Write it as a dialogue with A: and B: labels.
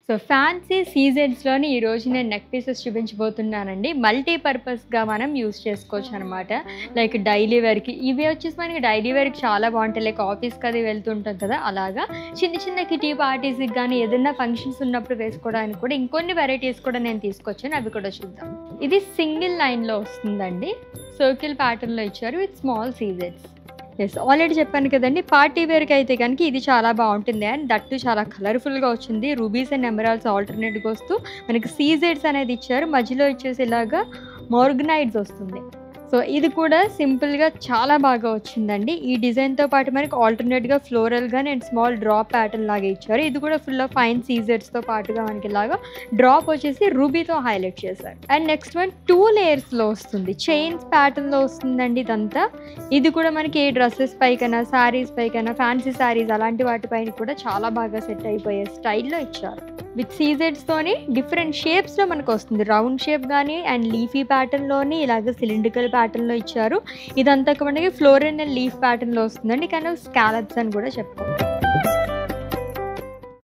A: So fancy సీజెడ్స్లోని ఈరోజు నేను neck pieces చూపించబోతున్నానండి. మల్టీపర్పస్గా మనం యూస్ చేసుకోవచ్చు అనమాట. లైక్ డైలీ వేర్కి ఇవి వచ్చేసి మనకి డైలీ వేర్కి చాలా బాగుంటాయి. లైక్ ఆఫీస్కి అది వెళ్తుంటాం కదా, అలాగా చిన్న చిన్న కిటీ పార్టీస్కి కానీ ఏదైనా ఫంక్షన్స్ ఉన్నప్పుడు వేసుకోవడానికి కూడా ఇంకొన్ని వెరైటీస్ కూడా నేను తీసుకొచ్చాను, అవి కూడా చూద్దాం. ఇది సింగిల్ లైన్లో వస్తుందండి, సర్కిల్ ప్యాటర్న్లో ఇచ్చారు విత్ స్మాల్ సీజెడ్స్. ఎస్, ఆల్రెడీ చెప్పాను కదండి, పార్టీ వేర్కి అయితే కనుక ఇది చాలా బాగుంటుంది. అండ్ దట్టు చాలా కలర్ఫుల్గా వచ్చింది. రూబీస్ అండ్ ఎమరాల్డ్స్ ఆల్టర్నేట్గా వస్తూ మనకి సీజెడ్స్ అనేది ఇచ్చారు. మధ్యలో వచ్చేసి ఇలాగా మోర్గనైట్స్ వస్తుంది. సో ఇది కూడా సింపుల్గా చాలా బాగా వచ్చిందండి. ఈ డిజైన్తో పాటు మనకి ఆల్టర్నేట్గా ఫ్లోరల్గా అండ్ స్మాల్ డ్రాప్ ప్యాటర్న్ లాగా ఇచ్చారు. ఇది కూడా ఫుల్ ఆఫ్ ఫైన్ సీజెడ్స్తో పాటుగా మనకి ఇలాగా డ్రాప్ వచ్చేసి రూబీతో హైలైట్ చేశారు. అండ్ నెక్స్ట్ వన్ 2 లేయర్స్లో వస్తుంది, చైన్స్ ప్యాటర్న్లో వస్తుందండి ఇదంతా. ఇది కూడా మనకి ఏ డ్రెస్సెస్ పైకైనా, శారీస్ పైకైనా, ఫ్యాన్సీ శారీస్ అలాంటి వాటిపైన కూడా చాలా బాగా సెట్ అయిపోయే స్టైల్లో ఇచ్చారు. విత్ సీజెడ్స్తోని డిఫరెంట్ షేప్స్లో మనకు వస్తుంది. రౌండ్ షేప్ కానీ అండ్ లీఫీ ప్యాటర్న్లోని ఇలాగ సిలిండ్రికల్ ప్యాటర్న్లో ఇచ్చారు. ఇదంతా మనకి ఫ్లోరల్ అండ్ లీఫ్ ప్యాటర్న్లో వస్తుందండి, కానీ స్కాలప్స్ అని కూడా చెప్పుకోవచ్చు.